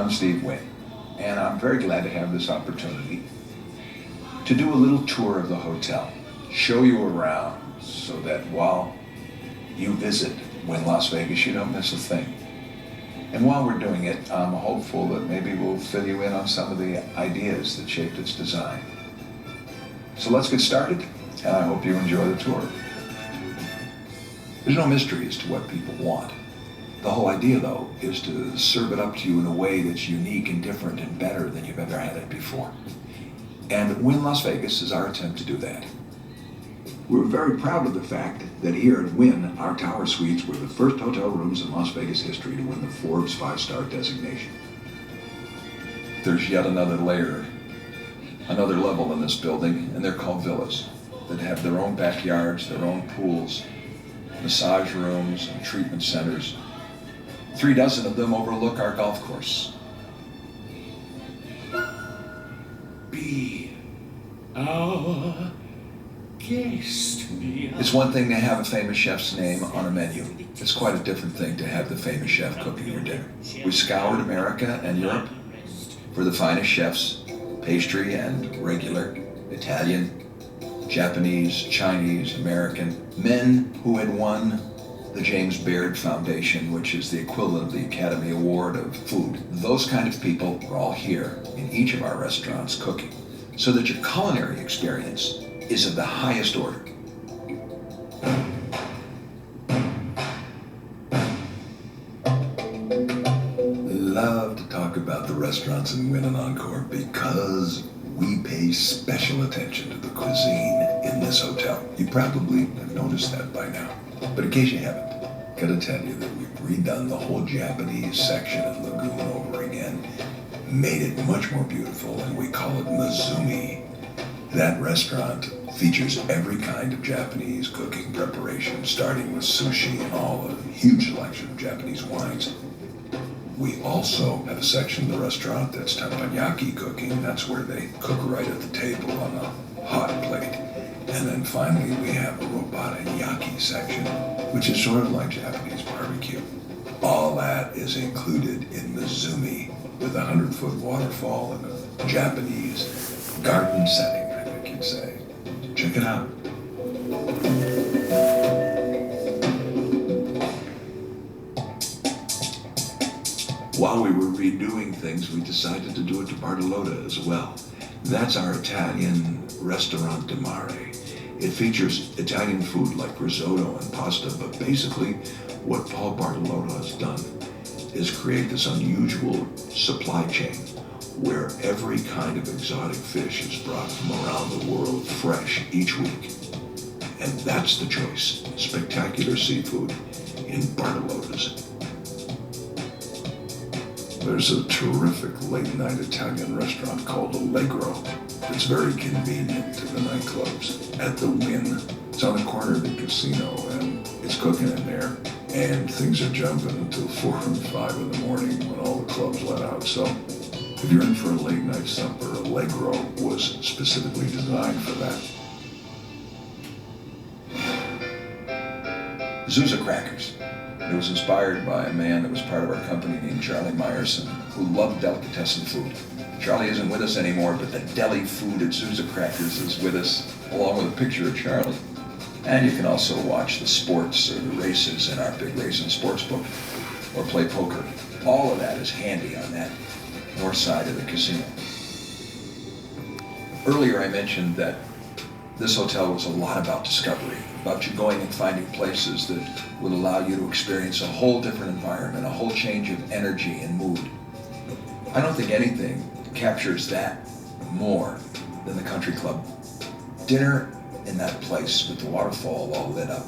I'm Steve Wynn, and I'm very glad to have this opportunity to do a little tour of the hotel, show you around so that while you visit Wynn Las Vegas, you don't miss a thing. And while we're doing it, I'm hopeful that maybe we'll fill you in on some of the ideas that shaped its design. So let's get started, and I hope you enjoy the tour. There's no mystery as to what people want. The whole idea, though, is to serve it up to you in a way that's unique and different and better than you've ever had it before. And Wynn Las Vegas is our attempt to do that. We're very proud of the fact that here at Wynn, our tower suites were the first hotel rooms in Las Vegas history to win the Forbes 5-star designation. There's yet another layer, another level in this building, and they're called villas that have their own backyards, their own pools, massage rooms, and treatment centers. 36 of them overlook our golf course. Be our guest. It's one thing to have a famous chef's name on a menu. It's quite a different thing to have the famous chef cooking your dinner. We scoured America and Europe for the finest chefs, pastry and regular, Italian, Japanese, Chinese, American, men who had won the James Beard Foundation, which is the equivalent of the Academy Award of food. Those kind of people are all here in each of our restaurants cooking, so that your culinary experience is of the highest order. Love to talk about the restaurants in Wynn and Encore because we pay special attention to the cuisine in this hotel. You probably have noticed that by now. But in case you haven't, gotta tell you that we've redone the whole Japanese section in Lagoon over again, made it much more beautiful, and we call it Mizumi. That restaurant features every kind of Japanese cooking preparation, starting with sushi and all a huge selection of Japanese wines. We also have a section of the restaurant that's teppanyaki cooking. That's where they cook right at the table on a hot plate. And then finally we have a robot yaki section, which is sort of like Japanese barbecue. All that is included in Mizumi, with a 100-foot waterfall and a Japanese garden setting, I think you'd say. Check it out. While we were redoing things, we decided to do it to Bartolotta as well. That's our Italian restaurant di mare. It features Italian food like risotto and pasta, but basically what Paul Bartolotta has done is create this unusual supply chain where every kind of exotic fish is brought from around the world fresh each week. And that's the choice, spectacular seafood in Bartolotta's. There's a terrific late-night Italian restaurant called Allegro. It's very convenient to the nightclubs at the Wynn. It's on the corner of the casino, and it's cooking in there. And things are jumping until 4 and 5 in the morning when all the clubs let out. So if you're in for a late-night supper, Allegro was specifically designed for that. Zuza Crackers. It was inspired by a man that was part of our company named Charlie Meyerson, who loved delicatessen food. Charlie isn't with us anymore, but the deli food at Zuza Crackers is with us, along with a picture of Charlie. And you can also watch the sports or the races in our Big Racing Sportsbook, or play poker. All of that is handy on that north side of the casino. Earlier I mentioned that this hotel was a lot about discovery, about you going and finding places that would allow you to experience a whole different environment, a whole change of energy and mood. I don't think anything captures that more than the country club. Dinner in that place with the waterfall all lit up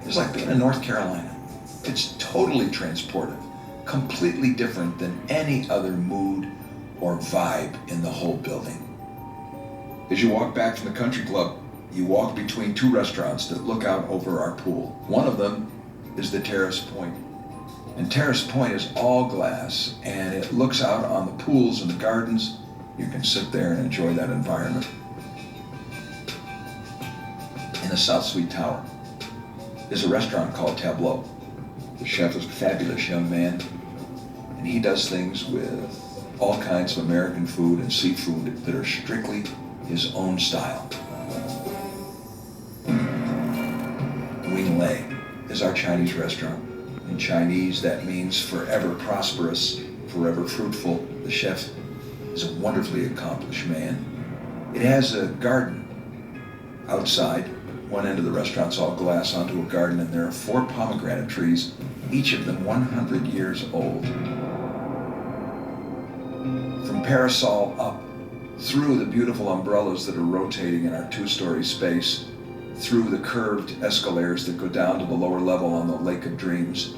is like being in North Carolina. It's totally transportive, completely different than any other mood or vibe in the whole building. As you walk back from the country club, you walk between 2 restaurants that look out over our pool. One of them is the Terrace Point. And Terrace Point is all glass, and it looks out on the pools and the gardens. You can sit there and enjoy that environment. In the South Suite Tower is a restaurant called Tableau. The chef is a fabulous young man, and he does things with all kinds of American food and seafood that are strictly his own style. Wynn is our Chinese restaurant. In Chinese, that means forever prosperous, forever fruitful. The chef is a wonderfully accomplished man. It has a garden outside. One end of the restaurant's all glass onto a garden, and there are 4 pomegranate trees, each of them 100 years old. From parasol up, through the beautiful umbrellas that are rotating in our 2-story space, through the curved escalators that go down to the lower level on the Lake of Dreams.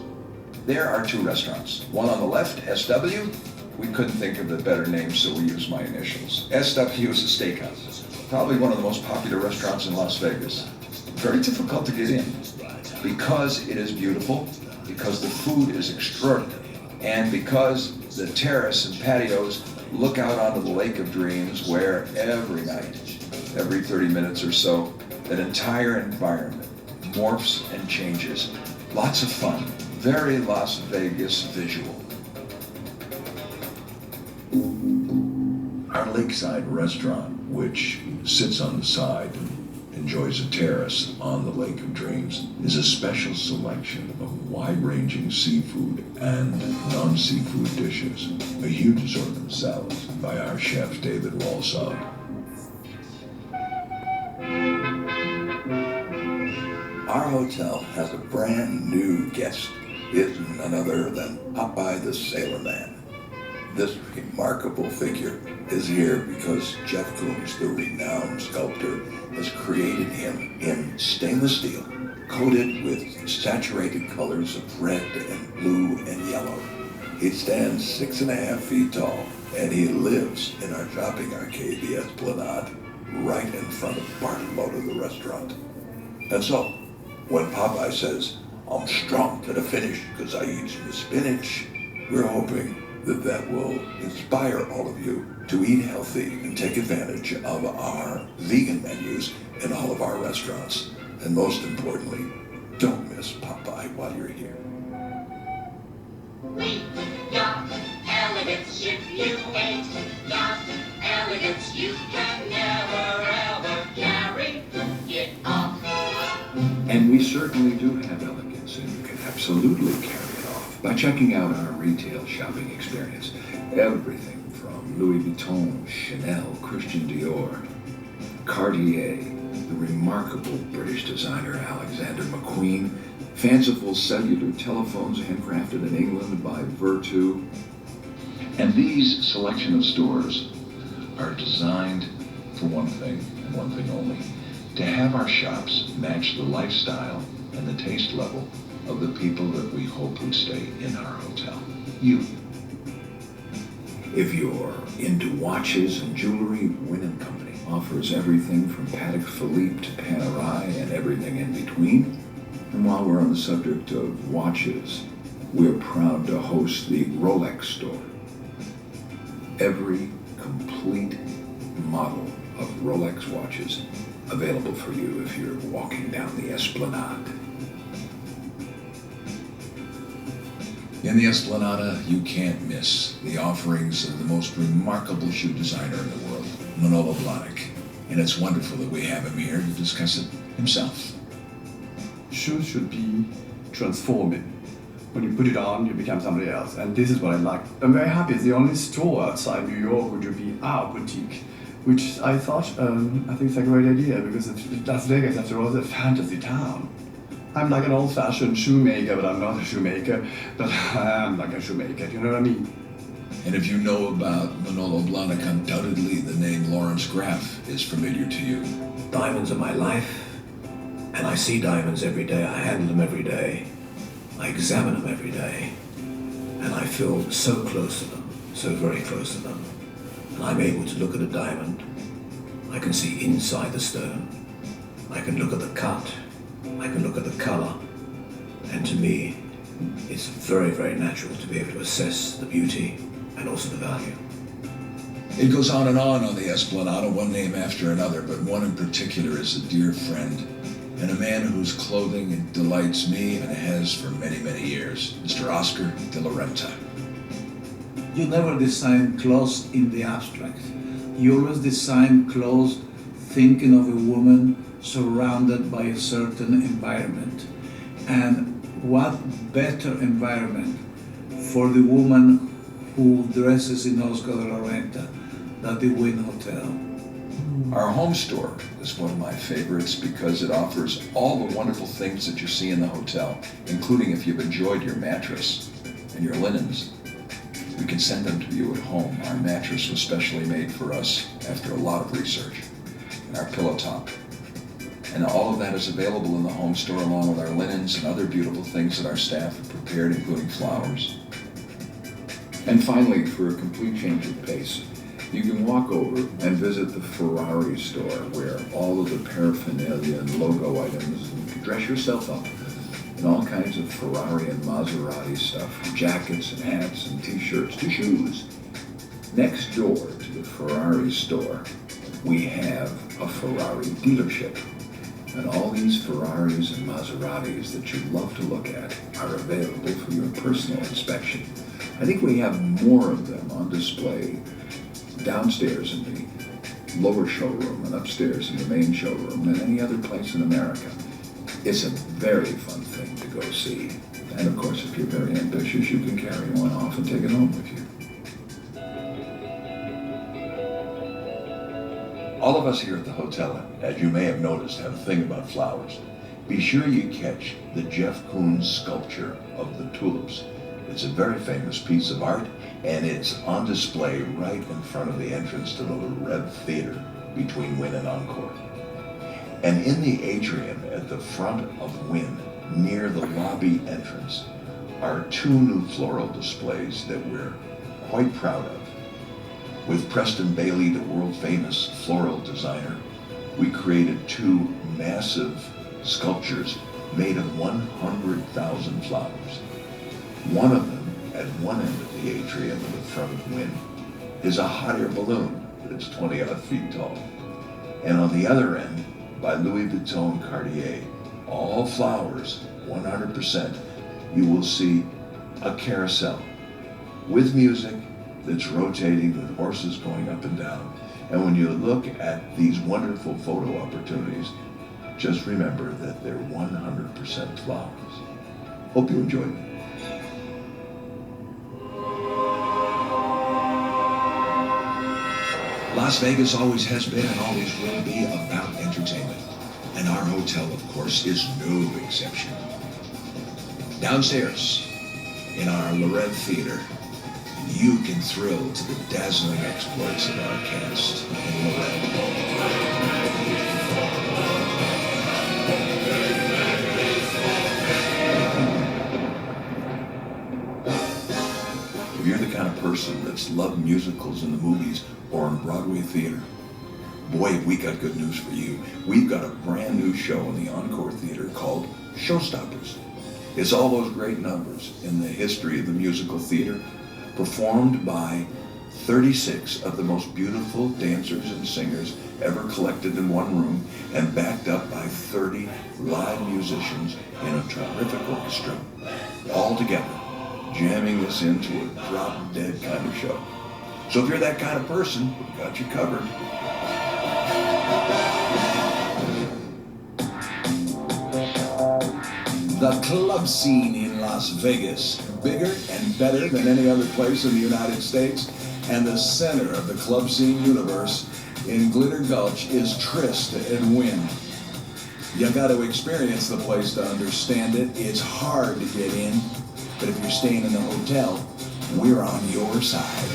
There are 2 restaurants. One on the left, SW. We couldn't think of a better name, so we used my initials. SW is a steakhouse. Probably one of the most popular restaurants in Las Vegas. Very difficult to get in because it is beautiful, because the food is extraordinary, and because the terrace and patios look out onto the Lake of Dreams, where every night, every 30 minutes or so, that entire environment morphs and changes. Lots of fun, very Las Vegas visual. Our lakeside restaurant, which sits on the side and enjoys a terrace on the Lake of Dreams, is a special selection of wide-ranging seafood and non-seafood dishes. A huge assortment of salads by our chef, David Walsall. Our hotel has a brand new guest. It's none other than Popeye the Sailor Man. This remarkable figure is here because Jeff Koons, the renowned sculptor, has created him in stainless steel, coated with saturated colors of red and blue and yellow. He stands 6.5 feet tall, and he lives in our shopping arcade, the Esplanade, right in front of Bartolotta, the restaurant. And so, when Popeye says, "I'm strong to the finish because I eat some spinach," we're hoping that will inspire all of you to eat healthy and take advantage of our vegan menus in all of our restaurants. And most importantly, don't miss Popeye while you're here. We got elegance if you ain't got elegance, you can never ever carry it off. And we certainly do have elegance, and you can absolutely carry it off by checking out our retail shopping experience. Everything from Louis Vuitton, Chanel, Christian Dior, Cartier, the remarkable British designer Alexander McQueen, fanciful cellular telephones handcrafted in England by Vertu. And these selection of stores are designed for one thing, and one thing only: to have our shops match the lifestyle and the taste level of the people that we hope would stay in our hotel. You. If you're into watches and jewelry, Wynn & Company offers everything from Patek Philippe to Panerai and everything in between. And while we're on the subject of watches, we're proud to host the Rolex store. Every complete model of Rolex watches available for you if you're walking down the Esplanade. In the Esplanade, you can't miss the offerings of the most remarkable shoe designer in the world, Manolo Blahnik. And it's wonderful that we have him here to discuss it himself. Shoes should be transforming. When you put it on, you become somebody else. And this is what I like. I'm very happy. It's the only store outside New York which would be our boutique, which I thought, I think it's a great idea, because Las Vegas, after all, is a fantasy town. I'm like an old-fashioned shoemaker, but I'm not a shoemaker, but I am like a shoemaker, you know what I mean? And if you know about Manolo Blahnik, undoubtedly the name Lawrence Graff is familiar to you. Diamonds are my life, and I see diamonds every day. I handle them every day. I examine them every day, and I feel so close to them, so very close to them. And I'm able to look at a diamond. I can see inside the stone. I can look at the cut. I can look at the color. And to me, it's very, very natural to be able to assess the beauty and also the value. It goes on the Esplanade, one name after another, but one in particular is a dear friend and a man whose clothing delights me and has for many, many years, Mr. Oscar de la Renta. You never design clothes in the abstract. You always design clothes thinking of a woman surrounded by a certain environment. And what better environment for the woman who dresses in Oscar de la Renta than the Wynn Hotel. Our home store is one of my favorites because it offers all the wonderful things that you see in the hotel, including if you've enjoyed your mattress and your linens. We can send them to you at home. Our mattress was specially made for us after a lot of research, and our pillow top. And all of that is available in the home store along with our linens and other beautiful things that our staff have prepared, including flowers. And finally, for a complete change of pace, you can walk over and visit the Ferrari store where all of the paraphernalia and logo items, and you can dress yourself up in all kinds of Ferrari and Maserati stuff, from jackets and hats and t-shirts to shoes. Next door to the Ferrari store, we have a Ferrari dealership. And all these Ferraris and Maseratis that you love to look at are available for your personal inspection. I think we have more of them on display downstairs in the lower showroom and upstairs in the main showroom than any other place in America. It's a very fun thing to go see. And of course, if you're very ambitious, you can carry one off and take it home with you. All of us here at the hotel, as you may have noticed, have a thing about flowers. Be sure you catch the Jeff Koons sculpture of the tulips. It's a very famous piece of art, and it's on display right in front of the entrance to the Red Theater between Wynn and Encore. And in the atrium at the front of Wynn, near the lobby entrance, are two new floral displays that we're quite proud of. With Preston Bailey, the world-famous floral designer, we created two massive sculptures made of 100,000 flowers. One of them, at one end of the atrium in the front of Wynn, is a hot air balloon that's 20-odd feet tall. And on the other end, by Louis Vuitton Cartier, all flowers, 100%, you will see a carousel with music that's rotating with horses going up and down. And when you look at these wonderful photo opportunities, just remember that they're 100% flowers. Hope you enjoyed it. Las Vegas always has been and always will be about entertainment. And our hotel, of course, is no exception. Downstairs, in our Red Theater, you can thrill to the dazzling exploits of our cast in Lorette. If you're the kind of person that's loved musicals in the movies or in Broadway theater, boy, we got good news for you. We've got a brand new show in the Encore Theater called Showstoppers. It's all those great numbers in the history of the musical theater, performed by 36 of the most beautiful dancers and singers ever collected in one room and backed up by 30 live musicians in a terrific orchestra, all together, jamming this into a drop-dead kind of show. So if you're that kind of person, we've got you covered. The club scene in Las Vegas, bigger and better than any other place in the United States, and the center of the club scene universe in Glitter Gulch is Trist and Wynn. You got to experience the place to understand it. It's hard to get in, but if you're staying in the hotel, we're on your side.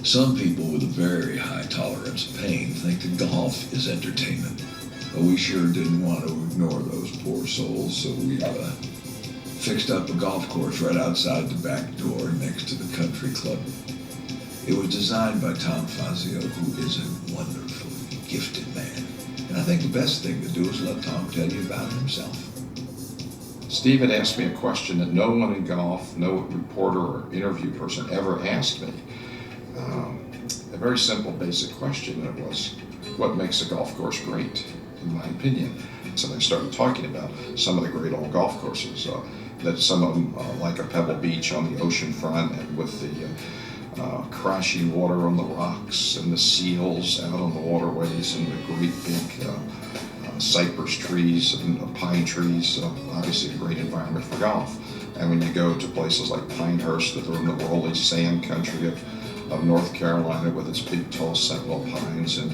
Some people with a very high tolerance of pain think that golf is entertainment. But we sure didn't want to ignore those poor souls, so we fixed up a golf course right outside the back door next to the country club. It was designed by Tom Fazio, who is a wonderfully gifted man. And I think the best thing to do is let Tom tell you about himself. Steve had asked me a question that no one in golf, no reporter or interview person ever asked me. A very simple, basic question, and it was, what makes a golf course great, in my opinion? So I started talking about some of the great old golf courses. that some of them like a pebble beach on the ocean front, and with the crashing water on the rocks and the seals out on the waterways and the great big cypress trees and pine trees. Obviously a great environment for golf. And when you go to places like Pinehurst, that are in the rolling sand country of North Carolina with its big tall sentinel pines and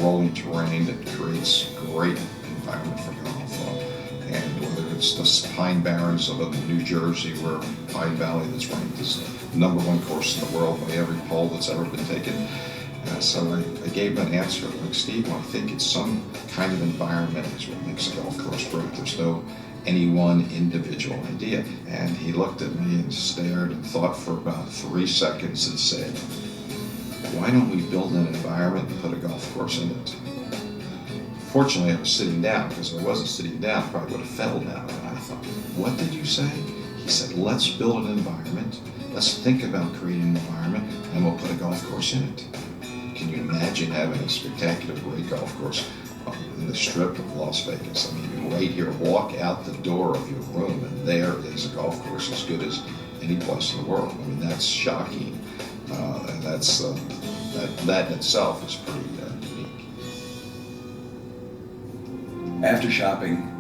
rolling terrain, that creates great environment for golf. And whether it's the Pine Barrens of New Jersey, where Pine Valley, that's ranked as the #1 course in the world by every poll that's ever been taken. So I gave him an answer like, Steve, I think it's some kind of environment is what makes a golf course great. There's no any one individual idea. And he looked at me and stared and thought for about 3 seconds and said, why don't we build an environment and put a golf course in it? Fortunately, I was sitting down, because if I wasn't sitting down, I probably would have fell down. And I thought, what did you say? He said, let's build an environment. Let's think about creating an environment, and we'll put a golf course in it. Can you imagine having a spectacular, great golf course in the strip of Las Vegas? I mean, right here, walk out the door of your room, and there is a golf course as good as any place in the world. I mean, that's shocking. And that's that in itself is pretty unique. After shopping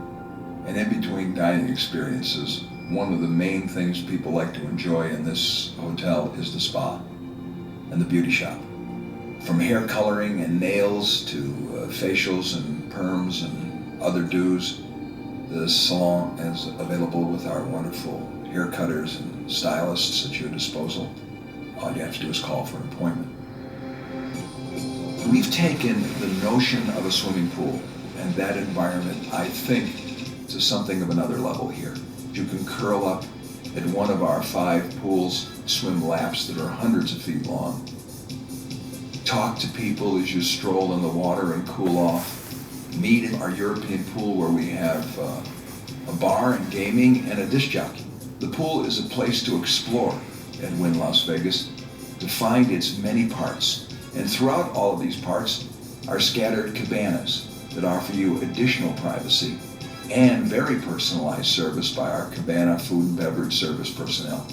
and in between dining experiences, one of the main things people like to enjoy in this hotel is the spa and the beauty shop. From hair coloring and nails to facials and perms and other do's, the salon is available with our wonderful hair cutters and stylists at your disposal. All you have to do is call for an appointment. We've taken the notion of a swimming pool and that environment, I think, to something of another level here. You can curl up at one of our 5 pools, swim laps that are hundreds of feet long. Talk to people as you stroll in the water and cool off. Meet in our European pool, where we have a bar and gaming and a disc jockey. The pool is a place to explore at Wynn Las Vegas, to find its many parts. And throughout all of these parts are scattered cabanas that offer you additional privacy and very personalized service by our cabana food and beverage service personnel.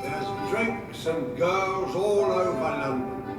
There's drinks and girls all over London.